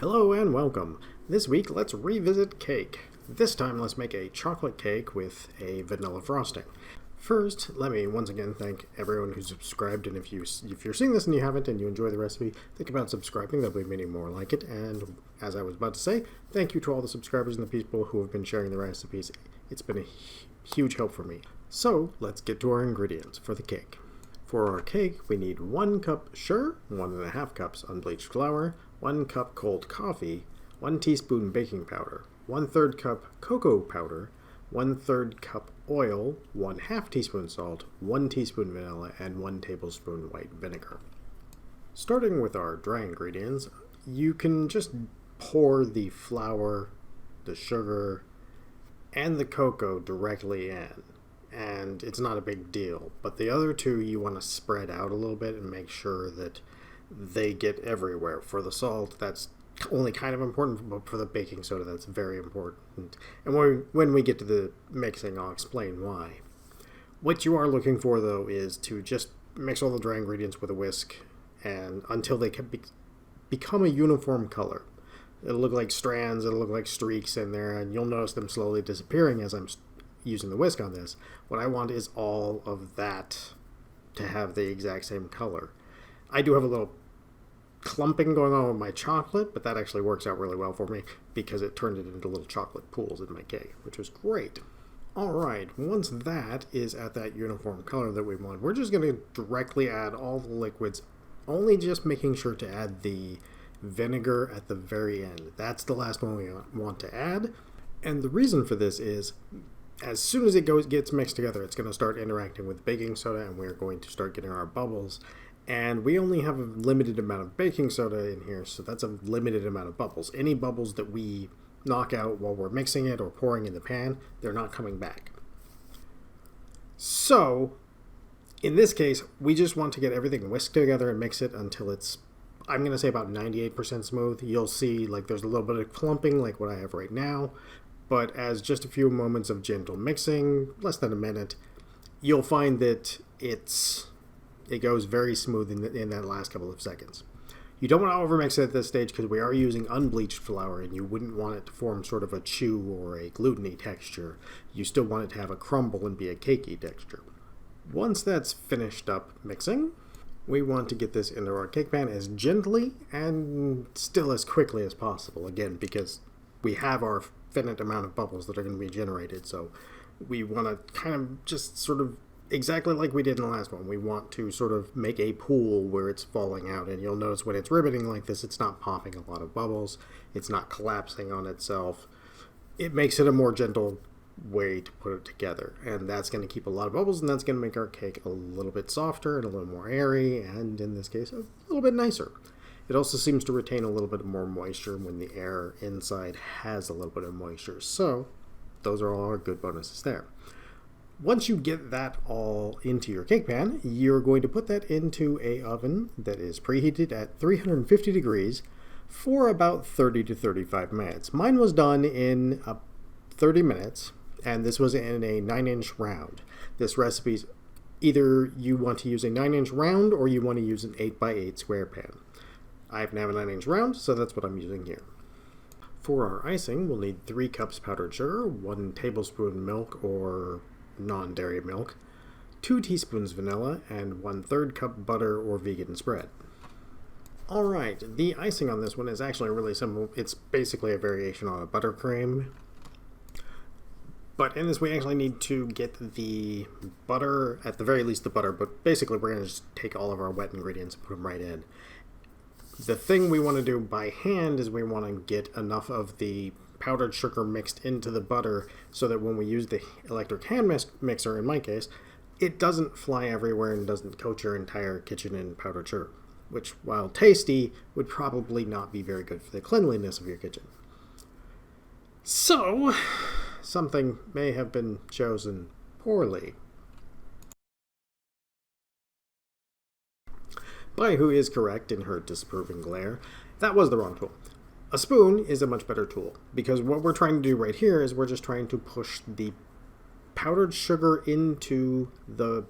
Hello and welcome. This week let's revisit cake. This time let's make a chocolate cake with a vanilla frosting. First, let me once again thank everyone who subscribed, and if you're seeing this and you haven't and you enjoy the recipe, think about subscribing. There'll be many more like it. And as I was about to say, thank you to all the subscribers and the people who have been sharing the recipes. It's been a huge help for me. So let's get to our ingredients for the cake. For our cake, we need 1 cup sugar, 1.5 cups unbleached flour, 1 cup cold coffee, 1 teaspoon baking powder, 1/3 cup cocoa powder, 1/3 cup oil, 1/2 teaspoon salt, 1 teaspoon vanilla, and 1 tablespoon white vinegar. Starting with our dry ingredients, you can just pour the flour, the sugar, and the cocoa directly in. And it's not a big deal, but the other two you want to spread out a little bit and make sure that they get everywhere. For the salt, that's only kind of important, but for the baking soda, that's very important. And when we get to the mixing, I'll explain why. What you are looking for, though, is to just mix all the dry ingredients with a whisk and until they can become a uniform color. It'll look like strands, it'll look like streaks in there, and you'll notice them slowly disappearing as I'm using the whisk on this. What I want is all of that to have the exact same color. I do have a little clumping going on with my chocolate, but that actually works out really well for me because it turned it into little chocolate pools in my cake, which was great. Alright, once that is at that uniform color that we want, we're just going to directly add all the liquids, only just making sure to add the vinegar at the very end. That's the last one we want to add, and the reason for this is as soon as it gets mixed together, it's going to start interacting with baking soda, and we're going to start getting our bubbles. And we only have a limited amount of baking soda in here, so that's a limited amount of bubbles. Any bubbles that we knock out while we're mixing it or pouring in the pan, they're not coming back. So, in this case, we just want to get everything whisked together and mix it until it's, I'm going to say about 98% smooth. You'll see like there's a little bit of clumping like what I have right now. But as just a few moments of gentle mixing, less than a minute, you'll find that it goes very smooth in that last couple of seconds. You don't want to overmix it at this stage because we are using unbleached flour and you wouldn't want it to form sort of a chew or a gluten-y texture. You still want it to have a crumble and be a cakey texture. Once that's finished up mixing, we want to get this into our cake pan as gently and still as quickly as possible. Again, because we have our finite amount of bubbles that are going to be generated, so we want to kind of just sort of exactly like we did in the last one. We want to sort of make a pool where it's falling out, and you'll notice when it's ribboning like this, it's not popping a lot of bubbles, it's not collapsing on itself. It makes it a more gentle way to put it together, and that's going to keep a lot of bubbles, and that's going to make our cake a little bit softer and a little more airy, and in this case a little bit nicer. It also seems to retain a little bit more moisture when the air inside has a little bit of moisture. So those are all our good bonuses there. Once you get that all into your cake pan, you're going to put that into an oven that is preheated at 350 degrees for about 30 to 35 minutes. Mine was done in 30 minutes, and this was in a 9-inch round. This recipe's either you want to use a 9-inch round or you want to use an 8x8 square pan. I happen to have a 9-inch round, so that's what I'm using here. For our icing, we'll need 3 cups powdered sugar, 1 tablespoon milk or non-dairy milk, 2 teaspoons vanilla, and 1/3 cup butter or vegan spread. Alright, the icing on this one is actually really simple. It's basically a variation on a buttercream. But in this we actually need to get the butter, at the very least the butter, but basically we're going to just take all of our wet ingredients and put them right in. The thing we want to do by hand is we want to get enough of the powdered sugar mixed into the butter so that when we use the electric hand mixer, in my case, it doesn't fly everywhere and doesn't coat your entire kitchen in powdered sugar, which, while tasty, would probably not be very good for the cleanliness of your kitchen. So, something may have been chosen poorly by who is correct in her disapproving glare. That was the wrong tool. A spoon is a much better tool because what we're trying to do right here is we're just trying to push the powdered sugar into the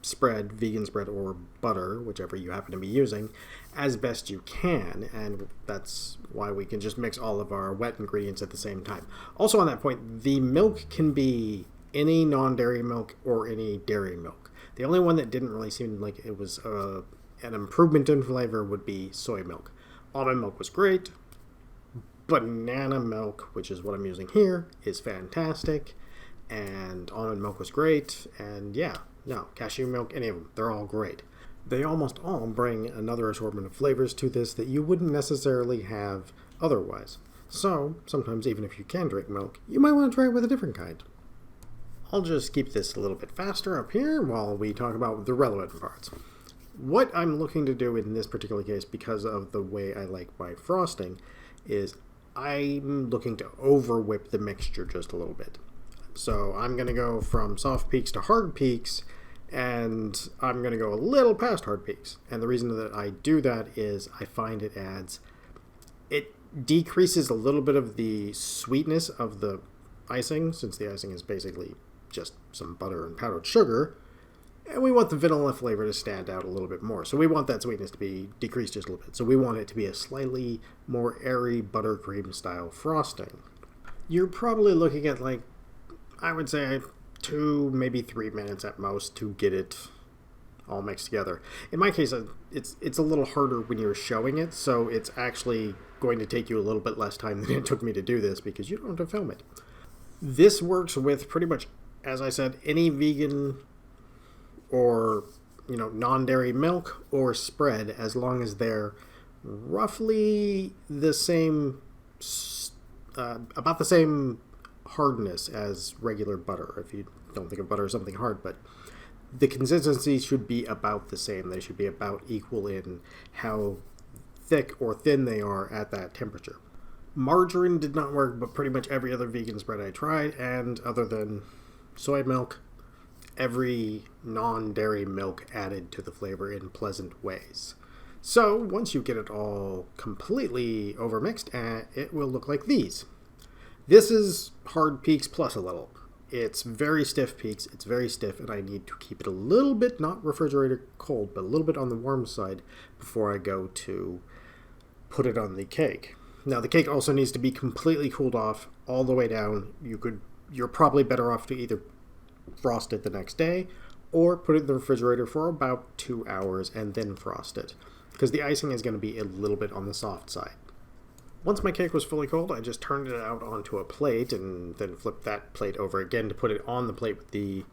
spread, vegan spread or butter, whichever you happen to be using, as best you can, and that's why we can just mix all of our wet ingredients at the same time. Also on that point, the milk can be any non-dairy milk or any dairy milk. The only one that didn't really seem like it was an improvement in flavor would be soy milk. Almond milk was great. Banana milk, which is what I'm using here, is fantastic. And almond milk was great. And yeah, no, cashew milk, any of them, they're all great. They almost all bring another assortment of flavors to this that you wouldn't necessarily have otherwise. So, sometimes even if you can drink milk, you might want to try it with a different kind. I'll just keep this a little bit faster up here while we talk about the relevant parts. What I'm looking to do in this particular case, because of the way I like my frosting, is I'm looking to over whip the mixture just a little bit. So I'm going to go from soft peaks to hard peaks, and I'm going to go a little past hard peaks. And the reason that I do that is I find it decreases a little bit of the sweetness of the icing, since the icing is basically just some butter and powdered sugar, and we want the vanilla flavor to stand out a little bit more. So we want that sweetness to be decreased just a little bit. So we want it to be a slightly more airy buttercream style frosting. You're probably looking at, like, I would say 2, maybe 3 minutes at most to get it all mixed together. In my case, it's a little harder when you're showing it, so it's actually going to take you a little bit less time than it took me to do this because you don't have to film it. This works with pretty much, as I said, any vegan or non-dairy milk or spread, as long as they're roughly the same, about the same hardness as regular butter. If you don't think of butter as something hard, but the consistency should be about the same. They should be about equal in how thick or thin they are at that temperature. Margarine did not work, but pretty much every other vegan spread I tried, and other than soy milk, every non-dairy milk added to the flavor in pleasant ways. So once you get it all completely overmixed, it will look like these. This is hard peaks plus a little. It's very stiff peaks, it's very stiff, and I need to keep it a little bit, not refrigerator cold, but a little bit on the warm side before I go to put it on the cake. Now the cake also needs to be completely cooled off all the way down. You're probably better off to either frost it the next day or put it in the refrigerator for about 2 hours and then frost it, because the icing is going to be a little bit on the soft side. Once my cake was fully cold, I just turned it out onto a plate and then flipped that plate over again to put it on the plate with the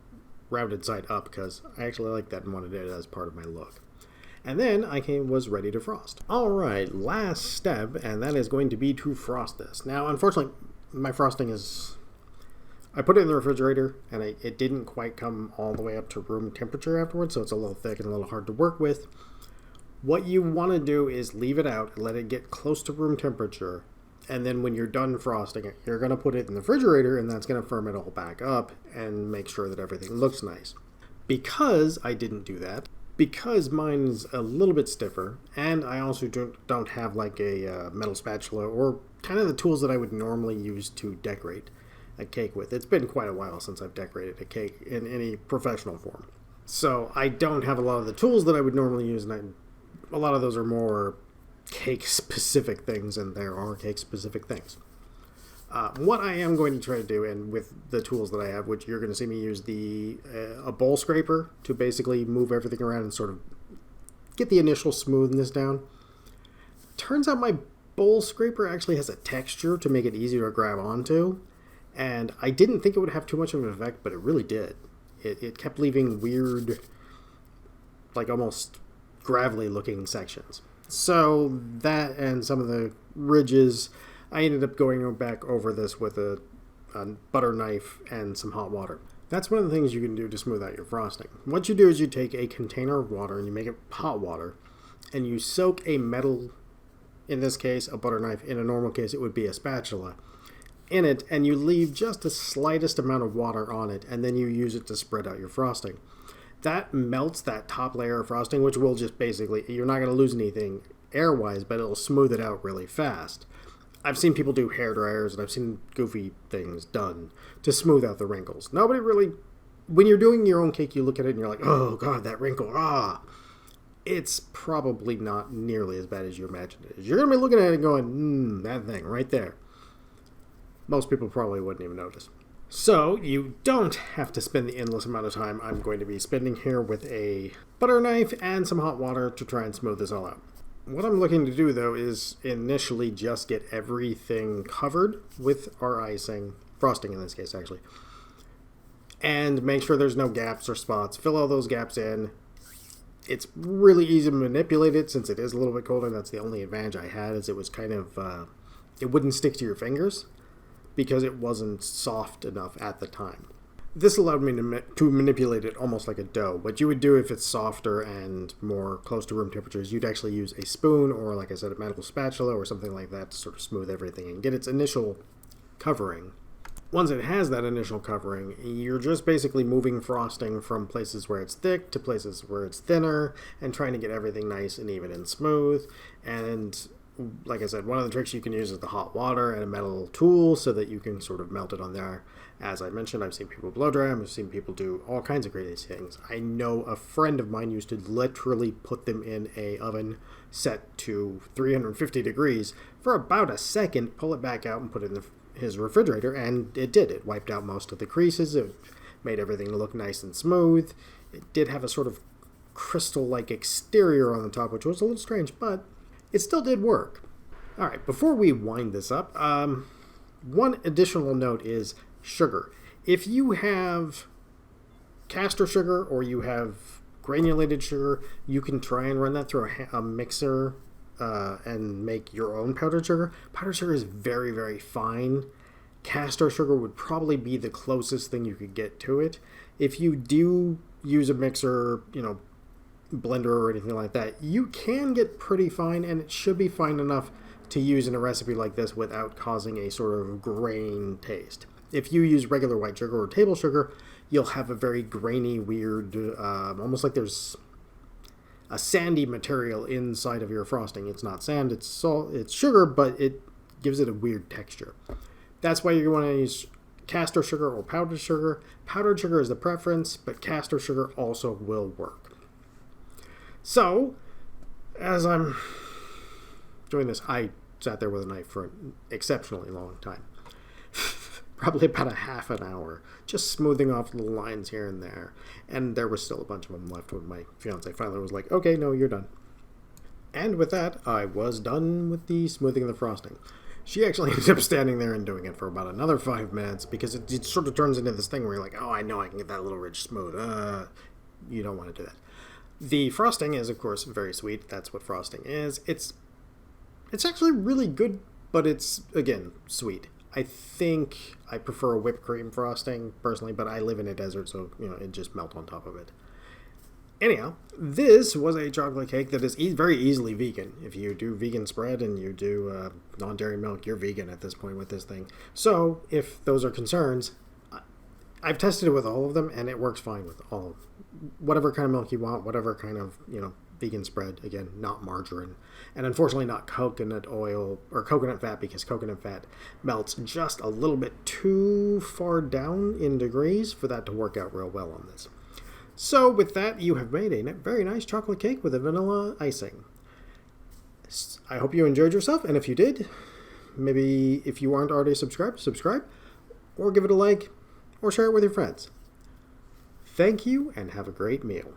rounded side up, because I actually like that and wanted it as part of my look. And then I was ready to frost. Alright, last step, and that is going to be to frost this. Now, unfortunately, my frosting is... I put it in the refrigerator, and it didn't quite come all the way up to room temperature afterwards, so it's a little thick and a little hard to work with. What you want to do is leave it out and let it get close to room temperature, and then when you're done frosting it, you're going to put it in the refrigerator, and that's going to firm it all back up and make sure that everything looks nice. Because I didn't do that, because mine's a little bit stiffer, and I also don't have like a metal spatula or kind of the tools that I would normally use to decorate a cake with. It's been quite a while since I've decorated a cake in any professional form. So I don't have a lot of the tools that I would normally use, and a lot of those are more cake-specific things, and there are cake-specific things. What I am going to try to do, and with the tools that I have, which you're going to see me use a bowl scraper to basically move everything around and sort of get the initial smoothness down. Turns out my bowl scraper actually has a texture to make it easier to grab onto, and I didn't think it would have too much of an effect, but it really did. It kept leaving weird, like almost gravelly looking sections. So that and some of the ridges, I ended up going back over this with a butter knife and some hot water. That's one of the things you can do to smooth out your frosting. What you do is you take a container of water and you make it hot water, and you soak a metal, in this case a butter knife, in a normal case it would be a spatula, in it, and you leave just the slightest amount of water on it, and then you use it to spread out your frosting. That melts that top layer of frosting, which will just basically, you're not going to lose anything air-wise, but it'll smooth it out really fast. I've seen people do hair dryers, and I've seen goofy things done to smooth out the wrinkles. Nobody really when you're doing your own cake, you look at it and you're like, oh god, that wrinkle, it's probably not nearly as bad as you imagine it is. You're going to be looking at it and going, that thing right there. Most people probably wouldn't even notice. So you don't have to spend the endless amount of time I'm going to be spending here with a butter knife and some hot water to try and smooth this all out. What I'm looking to do, though, is initially just get everything covered with our icing, frosting in this case, actually, and make sure there's no gaps or spots. Fill all those gaps in. It's really easy to manipulate it since it is a little bit colder. That's the only advantage I had, is it was kind of, it wouldn't stick to your fingers because it wasn't soft enough at the time. This allowed me to manipulate it almost like a dough. What you would do if it's softer and more close to room temperature is you'd actually use a spoon or, like I said, a medical spatula or something like that to sort of smooth everything and get its initial covering. Once it has that initial covering, you're just basically moving frosting from places where it's thick to places where it's thinner and trying to get everything nice and even and smooth. And like I said, one of the tricks you can use is the hot water and a metal tool so that you can sort of melt it on there. As I mentioned, I've seen people blow dry them. I've seen people do all kinds of crazy things. I know a friend of mine used to literally put them in a oven set to 350 degrees for about a second, pull it back out and put it in his refrigerator, and it did. It wiped out most of the creases. It made everything look nice and smooth. It did have a sort of crystal-like exterior on the top, which was a little strange, but it still did work. All right, before we wind this up, one additional note is sugar. If you have caster sugar or you have granulated sugar, you can try and run that through a mixer and make your own powdered sugar. Powdered sugar is very, very fine. Caster sugar would probably be the closest thing you could get to it. If you do use a mixer, blender or anything like that, you can get pretty fine, and it should be fine enough to use in a recipe like this without causing a sort of grain taste. If you use regular white sugar or table sugar, you'll have a very grainy, weird, almost like there's a sandy material inside of your frosting. It's not sand, it's salt, it's sugar, but it gives it a weird texture. That's why you want to use caster sugar or powdered sugar. Powdered sugar is the preference, but caster sugar also will work. So, as I'm doing this, I sat there with a knife for an exceptionally long time. Probably about a half an hour, just smoothing off little lines here and there. And there was still a bunch of them left when my fiance finally was like, okay, no, you're done. And with that, I was done with the smoothing of the frosting. She actually ended up standing there and doing it for about another 5 minutes because it sort of turns into this thing where you're like, oh, I know I can get that little ridge smooth. You don't want to do that. The frosting is, of course, very sweet. That's what frosting is. It's actually really good, but it's, again, sweet. I think I prefer a whipped cream frosting, personally, but I live in a desert, so, it just melts on top of it. Anyhow, this was a chocolate cake that is very easily vegan. If you do vegan spread and you do non-dairy milk, you're vegan at this point with this thing. So, if those are concerns, I've tested it with all of them, and it works fine with all. Whatever kind of milk you want, whatever kind of, vegan spread. Again, not margarine. And unfortunately not coconut oil or coconut fat, because coconut fat melts just a little bit too far down in degrees for that to work out real well on this. So with that, you have made a very nice chocolate cake with a vanilla icing. I hope you enjoyed yourself, and if you did, maybe if you aren't already subscribed, subscribe, or give it a like, or share it with your friends. Thank you, and have a great meal.